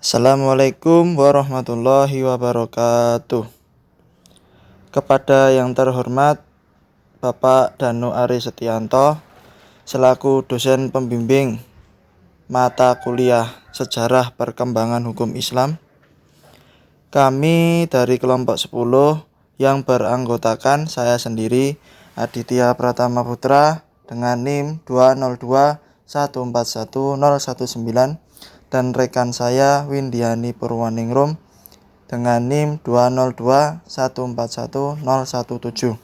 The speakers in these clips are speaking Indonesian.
Assalamualaikum warahmatullahi wabarakatuh. Kepada yang terhormat Bapak Danu Ari Setianto selaku dosen pembimbing mata kuliah Sejarah Perkembangan Hukum Islam, kami dari kelompok 10 yang beranggotakan saya sendiri Aditya Pratama Putra dengan NIM 202141019 dan rekan saya Windiani Purwaningrum dengan NIM 202141017.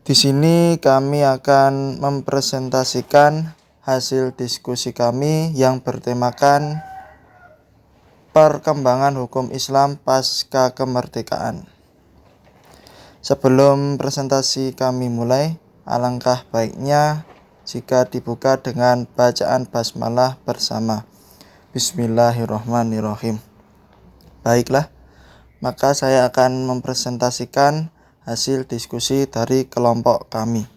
Di sini kami akan mempresentasikan hasil diskusi kami yang bertemakan perkembangan hukum Islam pasca kemerdekaan. Sebelum presentasi kami mulai, alangkah baiknya jika dibuka dengan bacaan basmalah bersama. Bismillahirrahmanirrahim. Baiklah, maka saya akan mempresentasikan hasil diskusi dari kelompok kami.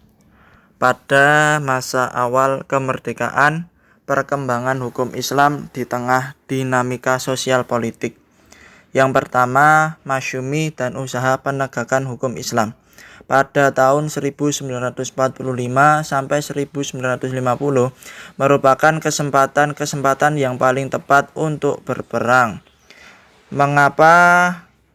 Pada masa awal kemerdekaan, perkembangan hukum Islam di tengah dinamika sosial politik. Yang pertama, masyumi dan usaha penegakan hukum Islam. Pada tahun 1945 sampai 1950 merupakan kesempatan yang paling tepat untuk berperang. Mengapa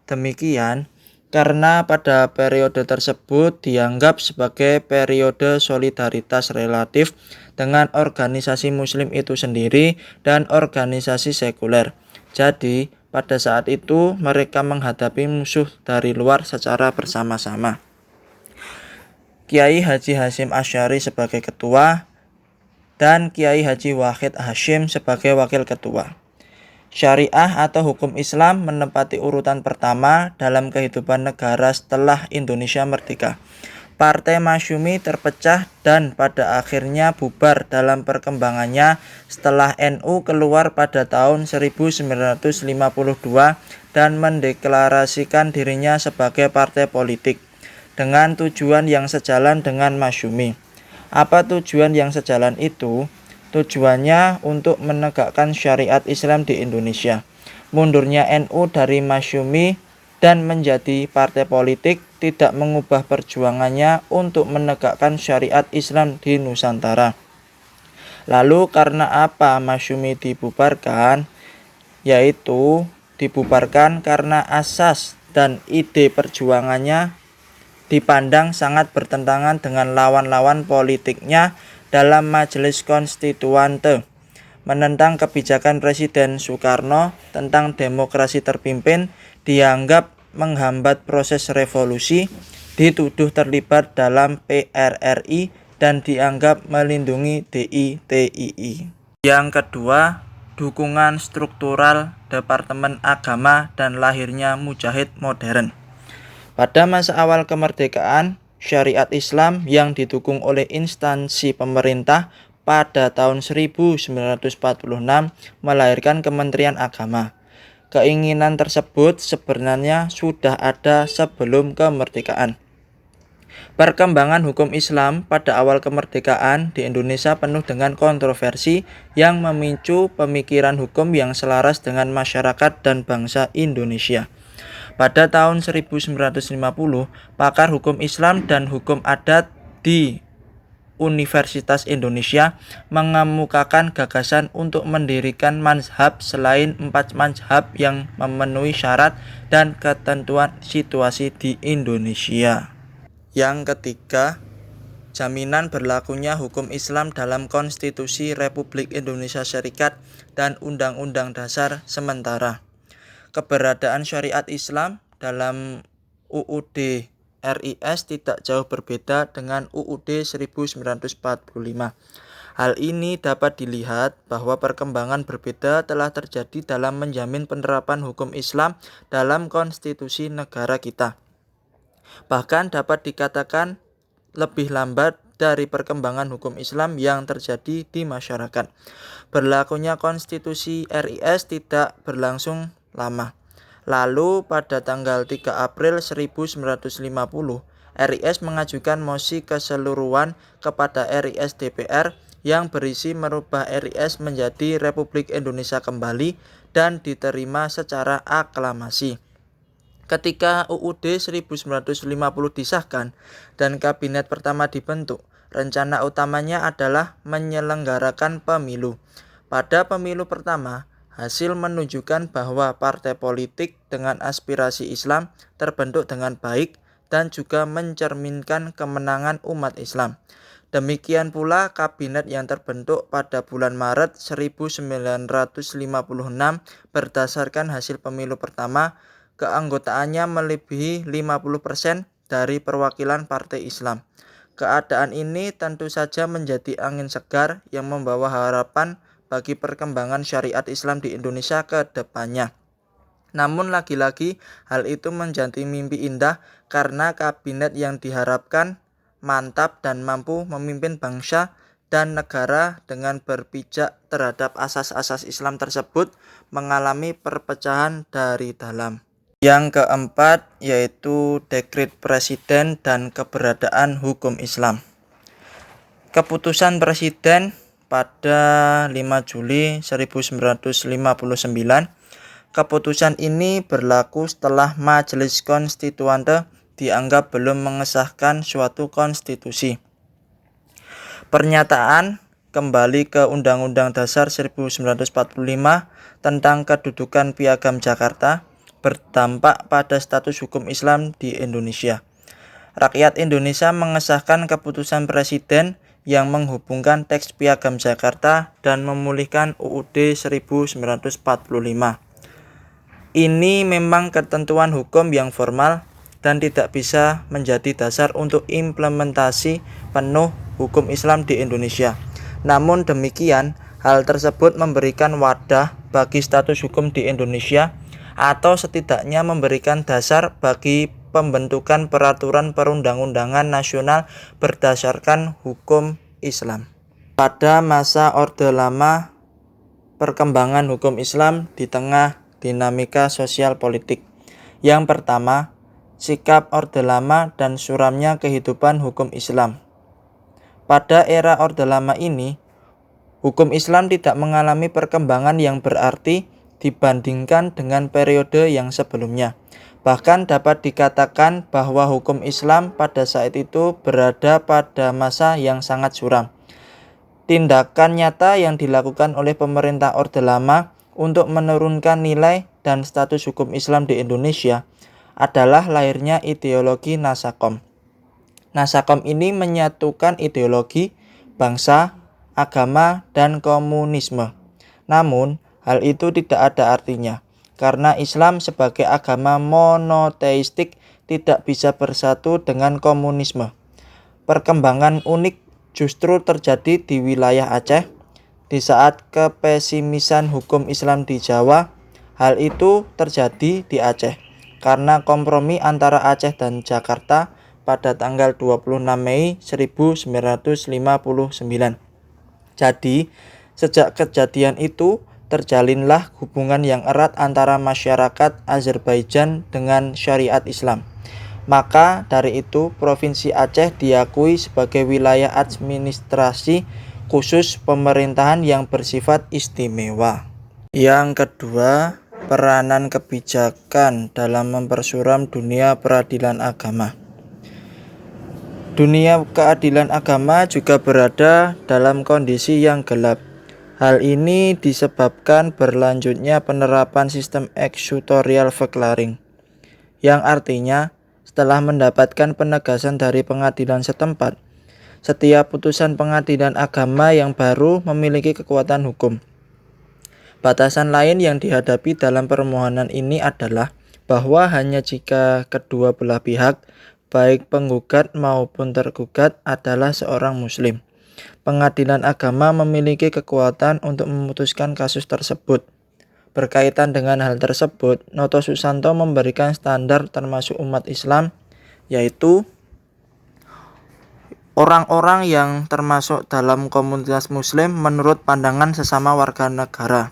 demikian? Karena pada periode tersebut dianggap sebagai periode solidaritas relatif dengan organisasi muslim itu sendiri dan organisasi sekuler. Jadi, pada saat itu mereka menghadapi musuh dari luar secara bersama-sama. Kiai Haji Hasyim Asy'ari sebagai ketua dan Kiai Haji Wahid Hasyim sebagai wakil ketua. Syariah atau hukum Islam menempati urutan pertama dalam kehidupan negara setelah Indonesia merdeka. Partai Masyumi terpecah dan pada akhirnya bubar dalam perkembangannya setelah NU keluar pada tahun 1952 dan mendeklarasikan dirinya sebagai partai politik dengan tujuan yang sejalan dengan Masyumi. Apa tujuan yang sejalan itu? Tujuannya untuk menegakkan syariat Islam di Indonesia. Mundurnya NU dari Masyumi dan menjadi partai politik tidak mengubah perjuangannya untuk menegakkan syariat Islam di Nusantara. Lalu karena apa Masyumi dibubarkan? Yaitu dibubarkan karena asas dan ide perjuangannya dipandang sangat bertentangan dengan lawan-lawan politiknya dalam Majelis Konstituante, menentang kebijakan Presiden Soekarno tentang demokrasi terpimpin, dianggap menghambat proses revolusi, dituduh terlibat dalam PRRI, dan dianggap melindungi DITII. Yang kedua, dukungan struktural Departemen Agama dan lahirnya Mujahid modern. Pada masa awal kemerdekaan, syariat Islam yang didukung oleh instansi pemerintah pada tahun 1946 melahirkan Kementerian Agama. Keinginan tersebut sebenarnya sudah ada sebelum kemerdekaan. Perkembangan hukum Islam pada awal kemerdekaan di Indonesia penuh dengan kontroversi yang memicu pemikiran hukum yang selaras dengan masyarakat dan bangsa Indonesia. Pada tahun 1950, pakar hukum Islam dan hukum adat di Universitas Indonesia mengemukakan gagasan untuk mendirikan mazhab selain 4 mazhab yang memenuhi syarat dan ketentuan situasi di Indonesia. Yang ketiga, jaminan berlakunya hukum Islam dalam Konstitusi Republik Indonesia Serikat dan Undang-Undang Dasar sementara. Keberadaan syariat Islam dalam UUD RIS tidak jauh berbeda dengan UUD 1945. Hal ini dapat dilihat bahwa perkembangan berbeda telah terjadi dalam menjamin penerapan hukum Islam dalam konstitusi negara kita. Bahkan dapat dikatakan lebih lambat dari perkembangan hukum Islam yang terjadi di masyarakat. Berlakunya konstitusi RIS tidak berlangsung lama. Lalu pada tanggal 3 April 1950, RIS mengajukan mosi keseluruhan kepada RIS DPR yang berisi merubah RIS menjadi Republik Indonesia kembali dan diterima secara aklamasi. Ketika UUD 1950 disahkan dan kabinet pertama dibentuk, rencana utamanya adalah menyelenggarakan pemilu. Pada pemilu pertama, hasil menunjukkan bahwa partai politik dengan aspirasi Islam terbentuk dengan baik dan juga mencerminkan kemenangan umat Islam. Demikian pula kabinet yang terbentuk pada bulan Maret 1956 berdasarkan hasil pemilu pertama, keanggotaannya melebihi 50% dari perwakilan partai Islam. Keadaan ini tentu saja menjadi angin segar yang membawa harapan bagi perkembangan syariat Islam di Indonesia ke depannya. Namun lagi-lagi hal itu menjadi mimpi indah karena kabinet yang diharapkan mantap dan mampu memimpin bangsa dan negara dengan berpijak terhadap asas-asas Islam tersebut mengalami perpecahan dari dalam. Yang keempat yaitu dekret presiden dan keberadaan hukum Islam. Keputusan presiden pada 5 Juli 1959. Keputusan ini berlaku setelah Majelis Konstituante dianggap belum mengesahkan suatu konstitusi. Pernyataan kembali ke Undang-Undang Dasar 1945 tentang kedudukan Piagam Jakarta berdampak pada status hukum Islam di Indonesia. Rakyat Indonesia mengesahkan keputusan presiden yang menghubungkan teks Piagam Jakarta dan memulihkan UUD 1945. Ini memang ketentuan hukum yang formal dan tidak bisa menjadi dasar untuk implementasi penuh hukum Islam di Indonesia. Namun demikian, hal tersebut memberikan wadah bagi status hukum di Indonesia atau setidaknya memberikan dasar bagi pembentukan peraturan perundang-undangan nasional berdasarkan hukum Islam. Pada masa Orde Lama, perkembangan hukum Islam di tengah dinamika sosial politik. Yang pertama, sikap Orde Lama dan suramnya kehidupan hukum Islam. Pada era Orde Lama ini, hukum Islam tidak mengalami perkembangan yang berarti dibandingkan dengan periode yang sebelumnya. Bahkan dapat dikatakan bahwa hukum Islam pada saat itu berada pada masa yang sangat suram. Tindakan nyata yang dilakukan oleh pemerintah Orde Lama untuk menurunkan nilai dan status hukum Islam di Indonesia adalah lahirnya ideologi Nasakom. Nasakom ini menyatukan ideologi, bangsa, agama, dan komunisme. Namun, hal itu tidak ada artinya, karena Islam sebagai agama monoteistik tidak bisa bersatu dengan komunisme. Perkembangan unik justru terjadi di wilayah Aceh. Di saat kepesimisan hukum Islam di Jawa, hal itu terjadi di Aceh karena kompromi antara Aceh dan Jakarta pada tanggal 26 Mei 1959. Jadi, sejak kejadian itu terjalinlah hubungan yang erat antara masyarakat Azerbaijan dengan syariat Islam. Maka dari itu, Provinsi Aceh diakui sebagai wilayah administrasi khusus pemerintahan yang bersifat istimewa. Yang kedua, peranan kebijakan dalam mempersuram dunia peradilan agama. Dunia keadilan agama juga berada dalam kondisi yang gelap. Hal ini disebabkan berlanjutnya penerapan sistem executorial verklaring, yang artinya setelah mendapatkan penegasan dari pengadilan setempat, setiap putusan pengadilan agama yang baru memiliki kekuatan hukum. Batasan lain yang dihadapi dalam permohonan ini adalah bahwa hanya jika kedua belah pihak, baik penggugat maupun tergugat adalah seorang muslim, pengadilan agama memiliki kekuatan untuk memutuskan kasus tersebut. Berkaitan dengan hal tersebut, Noto Susanto memberikan standar termasuk umat Islam, yaitu orang-orang yang termasuk dalam komunitas muslim menurut pandangan sesama warga negara.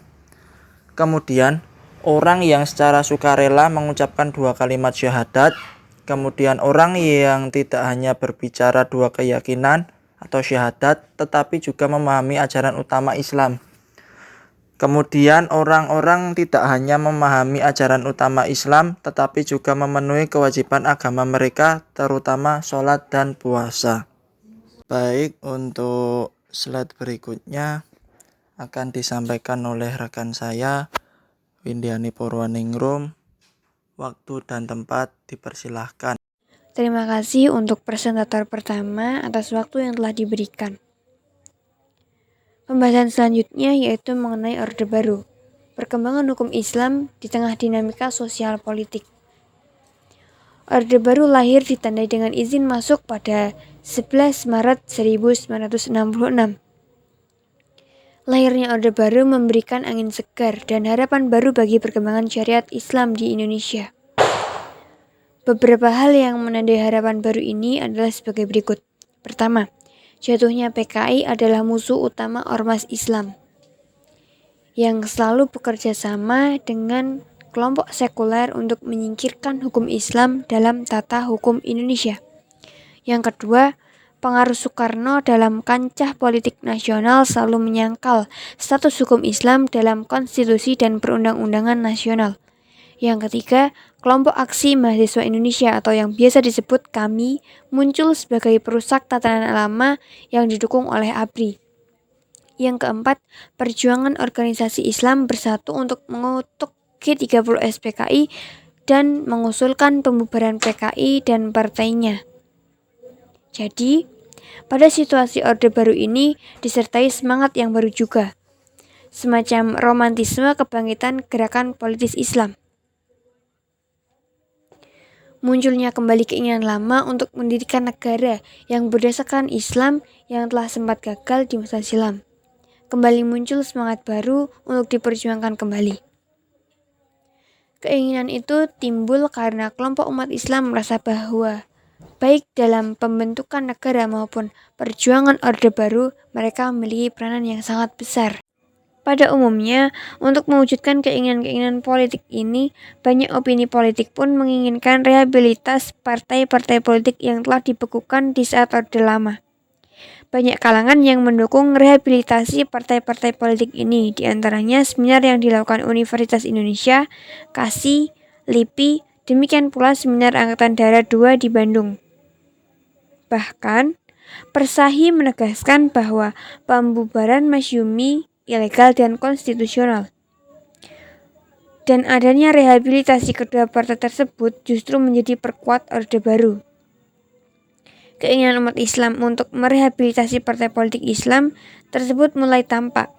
Kemudian, orang yang secara sukarela mengucapkan 2 kalimat syahadat. Kemudian orang yang tidak hanya berbicara 2 keyakinan atau syahadat, tetapi juga memahami ajaran utama Islam. Kemudian orang-orang tidak hanya memahami ajaran utama Islam, tetapi juga memenuhi kewajiban agama mereka, terutama sholat dan puasa. Baik, untuk slide berikutnya akan disampaikan oleh rekan saya, Windiani Purwaningrum. Waktu dan tempat dipersilahkan. Terima kasih untuk presentator pertama atas waktu yang telah diberikan. Pembahasan selanjutnya yaitu mengenai Orde Baru, perkembangan hukum Islam di tengah dinamika sosial politik. Orde Baru lahir ditandai dengan izin masuk pada 11 Maret 1966. Lahirnya Orde Baru memberikan angin segar dan harapan baru bagi perkembangan syariat Islam di Indonesia. Beberapa hal yang menandai harapan baru ini adalah sebagai berikut. Pertama, jatuhnya PKI adalah musuh utama ormas Islam yang selalu bekerja sama dengan kelompok sekuler untuk menyingkirkan hukum Islam dalam tata hukum Indonesia. Yang kedua, pengaruh Soekarno dalam kancah politik nasional selalu menyangkal status hukum Islam dalam konstitusi dan perundang-undangan nasional. Yang ketiga, kelompok aksi mahasiswa Indonesia atau yang biasa disebut KAMI muncul sebagai perusak tatanan lama yang didukung oleh ABRI. Yang keempat, perjuangan organisasi Islam bersatu untuk mengutuk G30 SPKI dan mengusulkan pembubaran PKI dan partainya. Jadi, pada situasi Orde Baru ini disertai semangat yang baru juga, semacam romantisme kebangkitan gerakan politis Islam. Munculnya kembali keinginan lama untuk mendirikan negara yang berdasarkan Islam yang telah sempat gagal di masa silam. Kembali muncul semangat baru untuk diperjuangkan kembali. Keinginan itu timbul karena kelompok umat Islam merasa bahwa baik dalam pembentukan negara maupun perjuangan Orde Baru, mereka memiliki peranan yang sangat besar. Pada umumnya, untuk mewujudkan keinginan-keinginan politik ini, banyak opini politik pun menginginkan rehabilitas partai-partai politik yang telah dibekukan di saat Orde Lama. Banyak kalangan yang mendukung rehabilitasi partai-partai politik ini, diantaranya seminar yang dilakukan Universitas Indonesia, KASI, LIPI, demikian pula seminar Angkatan Darat II di Bandung. Bahkan, Persahi menegaskan bahwa pembubaran Masyumi ilegal dan konstitusional. Dan adanya rehabilitasi kedua partai tersebut justru menjadi perkuat Orde Baru. Keinginan umat Islam untuk merehabilitasi partai politik Islam tersebut mulai tampak,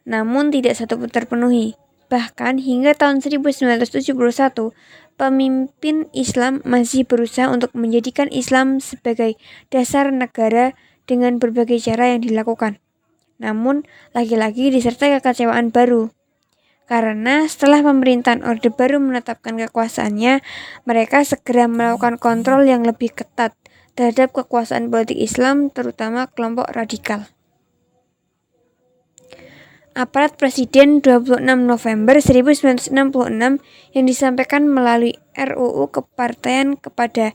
namun tidak satupun terpenuhi. Bahkan hingga tahun 1971, pemimpin Islam masih berusaha untuk menjadikan Islam sebagai dasar negara dengan berbagai cara yang dilakukan. Namun, lagi-lagi disertai kekecewaan baru. Karena setelah pemerintahan Orde Baru menetapkan kekuasaannya, mereka segera melakukan kontrol yang lebih ketat terhadap kekuasaan politik Islam, terutama kelompok radikal. Aparat Presiden 26 November 1966 yang disampaikan melalui RUU Kepartaian kepada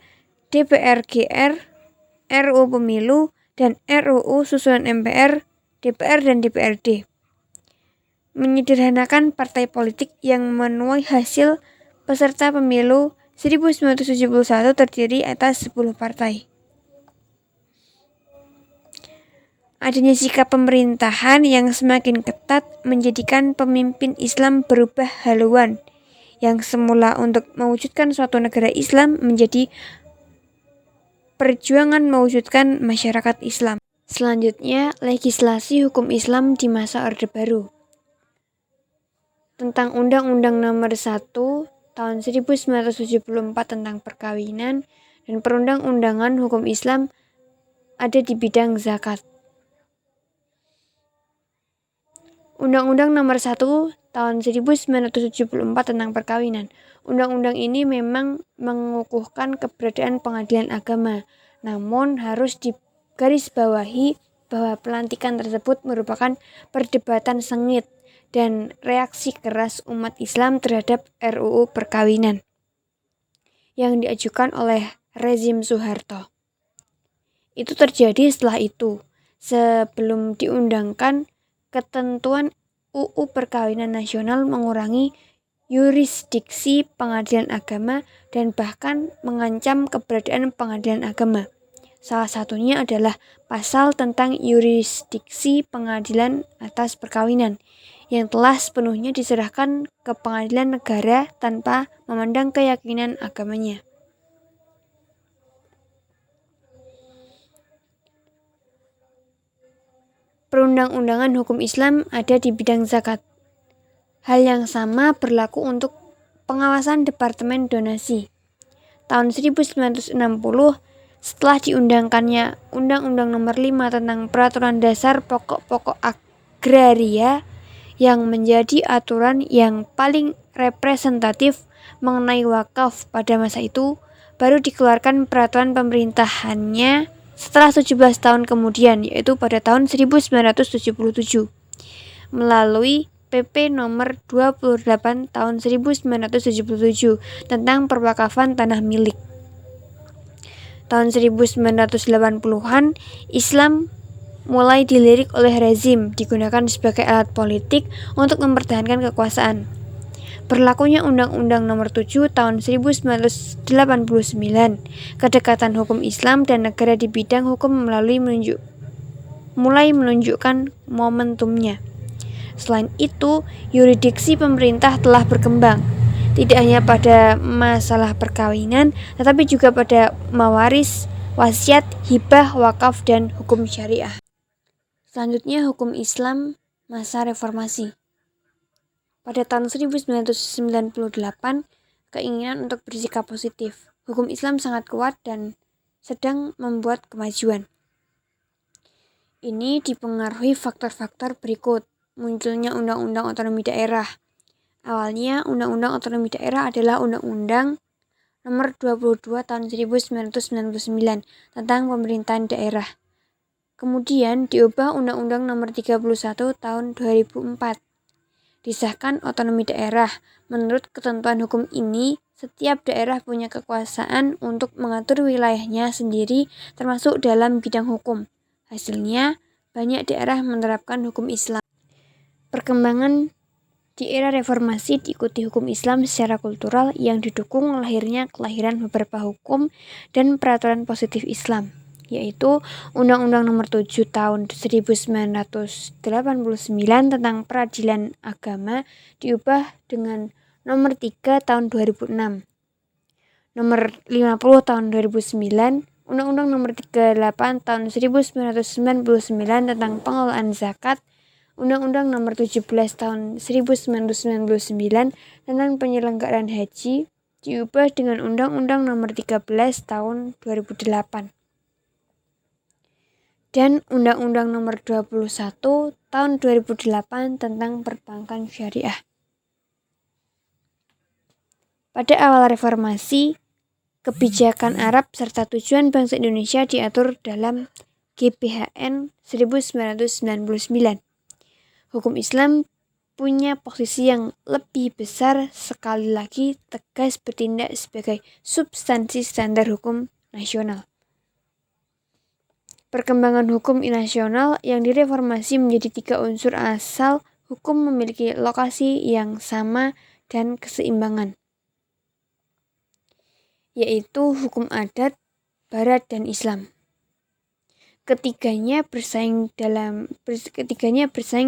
DPR GR, RUU Pemilu, dan RUU Susunan MPR, DPR dan DPRD. Menyederhanakan partai politik yang menuai hasil peserta pemilu 1971 terdiri atas 10 partai. Adanya sikap pemerintahan yang semakin ketat menjadikan pemimpin Islam berubah haluan, yang semula untuk mewujudkan suatu negara Islam menjadi perjuangan mewujudkan masyarakat Islam. Selanjutnya, legislasi hukum Islam di masa Orde Baru. Tentang Undang-Undang Nomor 1 Tahun 1974 tentang perkawinan dan perundang-undangan hukum Islam ada di bidang zakat. Undang-Undang Nomor 1 Tahun 1974 tentang perkawinan. Undang-undang ini memang mengukuhkan keberadaan pengadilan agama, namun harus digarisbawahi bahwa pelantikan tersebut merupakan perdebatan sengit dan reaksi keras umat Islam terhadap RUU perkawinan yang diajukan oleh rezim Soeharto. Itu terjadi setelah itu. Sebelum diundangkan, ketentuan UU Perkawinan Nasional mengurangi yurisdiksi pengadilan agama dan bahkan mengancam keberadaan pengadilan agama. Salah satunya adalah pasal tentang yurisdiksi pengadilan atas perkawinan yang telah sepenuhnya diserahkan ke pengadilan negara tanpa memandang keyakinan agamanya. Perundang-undangan hukum Islam ada di bidang zakat. Hal yang sama berlaku untuk pengawasan Departemen Donasi. Tahun 1960, setelah diundangkannya Undang-Undang Nomor 5 tentang Peraturan Dasar Pokok-pokok Agraria yang menjadi aturan yang paling representatif mengenai wakaf pada masa itu, baru dikeluarkan peraturan pemerintahannya setelah 17 tahun kemudian, yaitu pada tahun 1977, melalui PP nomor 28 tahun 1977 tentang perwakafan tanah milik. Tahun 1980-an, Islam mulai dilirik oleh rezim, digunakan sebagai alat politik untuk mempertahankan kekuasaan. Berlakunya Undang-Undang Nomor 7 Tahun 1989, kedekatan hukum Islam dan negara di bidang hukum mulai menunjukkan momentumnya. Selain itu, yurisdiksi pemerintah telah berkembang, tidak hanya pada masalah perkawinan, tetapi juga pada mawaris, wasiat, hibah, wakaf, dan hukum syariah. Selanjutnya, hukum Islam masa reformasi. Pada tahun 1998, keinginan untuk bersikap positif. Hukum Islam sangat kuat dan sedang membuat kemajuan. Ini dipengaruhi faktor-faktor berikut. Munculnya Undang-Undang Otonomi Daerah. Awalnya, Undang-Undang Otonomi Daerah adalah Undang-Undang Nomor 22 Tahun 1999 tentang pemerintahan daerah. Kemudian diubah Undang-Undang Nomor 31 Tahun 2004. Disahkan otonomi daerah. Menurut ketentuan hukum ini, setiap daerah punya kekuasaan untuk mengatur wilayahnya sendiri termasuk dalam bidang hukum. Hasilnya, banyak daerah menerapkan hukum Islam. Perkembangan di era reformasi diikuti hukum Islam secara kultural yang didukung lahirnya kelahiran beberapa hukum dan peraturan positif Islam, yaitu Undang-Undang Nomor 7 Tahun 1989 tentang Peradilan Agama diubah dengan Nomor 3 Tahun 2006, Nomor 50 Tahun 2009, Undang-Undang Nomor 38 Tahun 1999 tentang Pengelolaan Zakat, Undang-Undang Nomor 17 Tahun 1999 tentang Penyelenggaraan Haji diubah dengan Undang-Undang Nomor 13 Tahun 2008 dan Undang-Undang Nomor 21 Tahun 2008 tentang Perbankan Syariah. Pada awal reformasi, kebijakan Arab serta tujuan bangsa Indonesia diatur dalam GBHN 1999. Hukum Islam punya posisi yang lebih besar, sekali lagi tegas bertindak sebagai substansi standar hukum nasional. Perkembangan hukum nasional yang direformasi menjadi 3 unsur asal hukum memiliki lokasi yang sama dan keseimbangan, yaitu hukum adat, barat, dan Islam. Ketiganya bersaing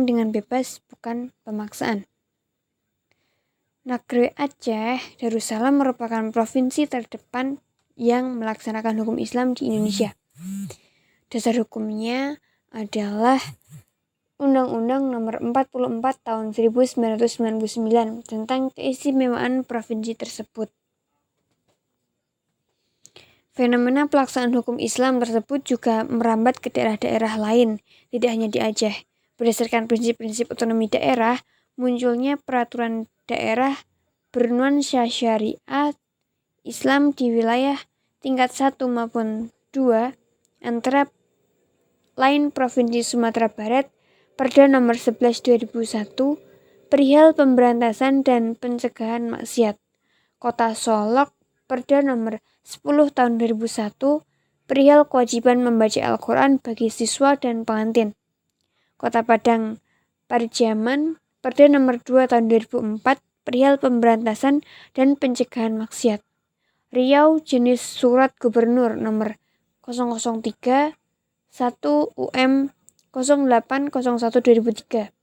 dengan bebas, bukan pemaksaan. Negeri Aceh Darussalam merupakan provinsi terdepan yang melaksanakan hukum Islam di Indonesia. Dasar hukumnya adalah Undang-Undang Nomor 44 Tahun 1999 tentang keistimewaan provinsi tersebut. Fenomena pelaksanaan hukum Islam tersebut juga merambat ke daerah-daerah lain, tidak hanya di Aceh. Berdasarkan prinsip-prinsip otonomi daerah, munculnya peraturan daerah bernuansa syariat Islam di wilayah tingkat 1 maupun 2, antara lain Provinsi Sumatera Barat, Perda Nomor 11 2001, perihal pemberantasan dan pencegahan maksiat. Kota Solok, Perda Nomor 10 Tahun 2001, perihal kewajiban membaca Al-Quran bagi siswa dan pengantin. Kota Padang Parijaman, Perda Nomor 2 Tahun 2004 perihal pemberantasan dan pencegahan maksiat. Riau, jenis Surat Gubernur Nomor 003 1 UM 0801/2003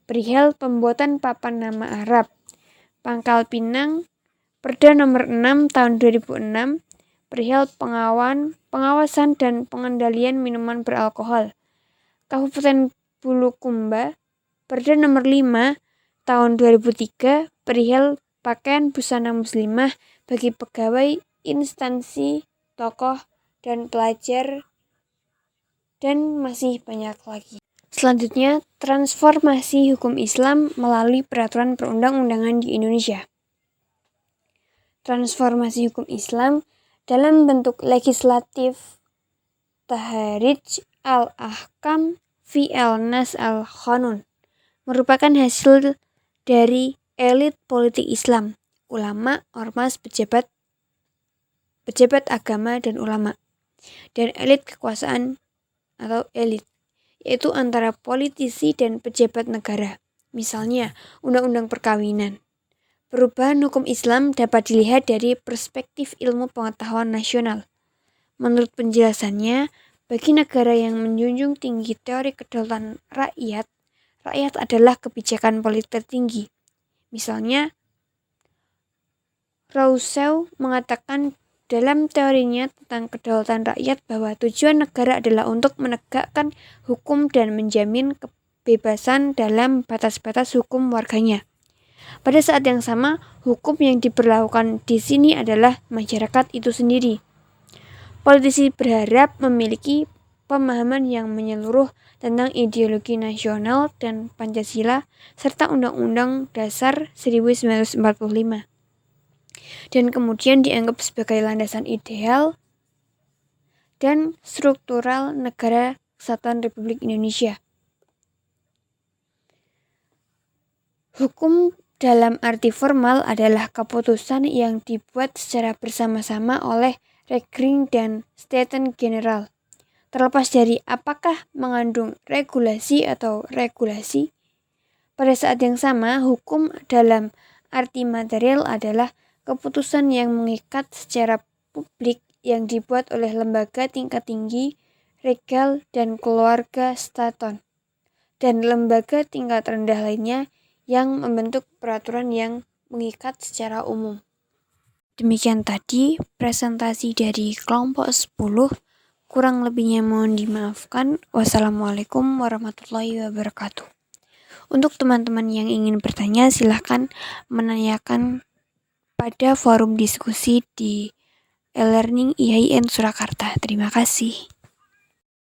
perihal pembuatan papan nama Arab. Pangkal Pinang, Perda Nomor 6 Tahun 2006 perihal pengawasan dan pengendalian minuman beralkohol. Kabupaten Bulukumba, Perda Nomor 5 Tahun 2003 perihal pakaian busana muslimah bagi pegawai instansi, tokoh, dan pelajar, dan masih banyak lagi. Selanjutnya, transformasi hukum Islam melalui peraturan perundang-undangan di Indonesia. Transformasi hukum Islam dalam bentuk legislatif Tahrij al-Ahkam fi al-Nas al-Qanun merupakan hasil dari elit politik Islam, ulama, ormas, pejabat agama dan ulama, dan elit kekuasaan atau elit, yaitu antara politisi dan pejabat negara. Misalnya, undang-undang perkawinan. Perubahan hukum Islam dapat dilihat dari perspektif ilmu pengetahuan nasional. Menurut penjelasannya, bagi negara yang menjunjung tinggi teori kedaulatan rakyat adalah kebijakan politik tertinggi. Misalnya, Rousseau mengatakan dalam teorinya tentang kedaulatan rakyat bahwa tujuan negara adalah untuk menegakkan hukum dan menjamin kebebasan dalam batas-batas hukum warganya. Pada saat yang sama, hukum yang diberlakukan di sini adalah masyarakat itu sendiri. Politisi berharap memiliki pemahaman yang menyeluruh tentang ideologi nasional dan Pancasila serta Undang-Undang Dasar 1945 dan kemudian dianggap sebagai landasan ideal dan struktural Negara Kesatuan Republik Indonesia. Hukum dalam arti formal adalah keputusan yang dibuat secara bersama-sama oleh Regering dan Staten General. Terlepas dari apakah mengandung regulasi atau regulasi, pada saat yang sama, hukum dalam arti material adalah keputusan yang mengikat secara publik yang dibuat oleh lembaga tingkat tinggi, regal, dan keluarga staton, dan lembaga tingkat rendah lainnya yang membentuk peraturan yang mengikat secara umum. Demikian tadi presentasi dari kelompok 10. Kurang lebihnya mohon dimaafkan. Wassalamualaikum warahmatullahi wabarakatuh. Untuk teman-teman yang ingin bertanya, silahkan menanyakan pada forum diskusi di e-learning IAIN Surakarta. Terima kasih.